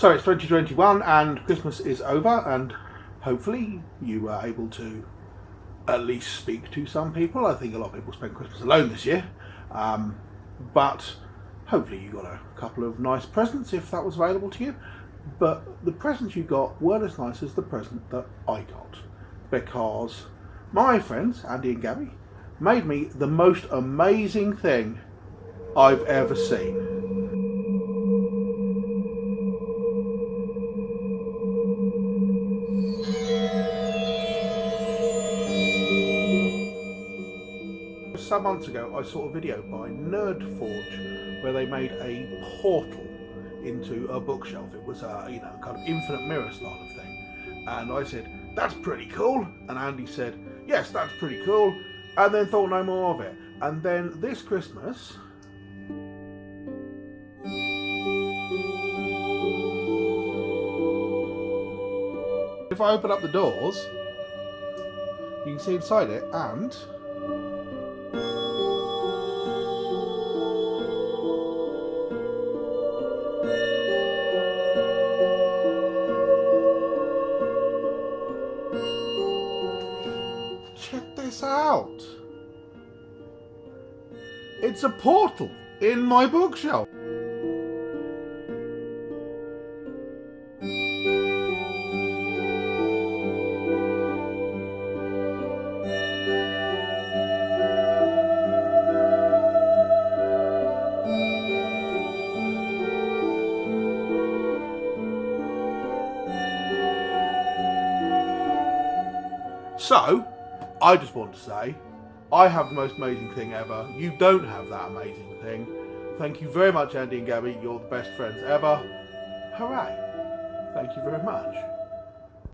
So it's 2021 and Christmas is over, and hopefully you were able to at least speak to some people. I think a lot of people spent Christmas alone this year, but hopefully you got a couple of nice presents if that was available to you. But the presents you got weren't as nice as the present that I got, because my friends Andy and Gabby made me the most amazing thing I've ever seen. Some months ago I saw a video by Nerdforge where they made a portal into a bookshelf. It was a kind of infinite mirror style of thing, and I said, that's pretty cool, and Andy said, yes, that's pretty cool, and then thought no more of it. And then this Christmas, if I open up the doors, you can see inside it, and check this out. It's a portal in my bookshelf. So, I just want to say, I have the most amazing thing ever. You don't have that amazing thing. Thank you very much, Andy and Gabby. You're the best friends ever. Hooray. Thank you very much.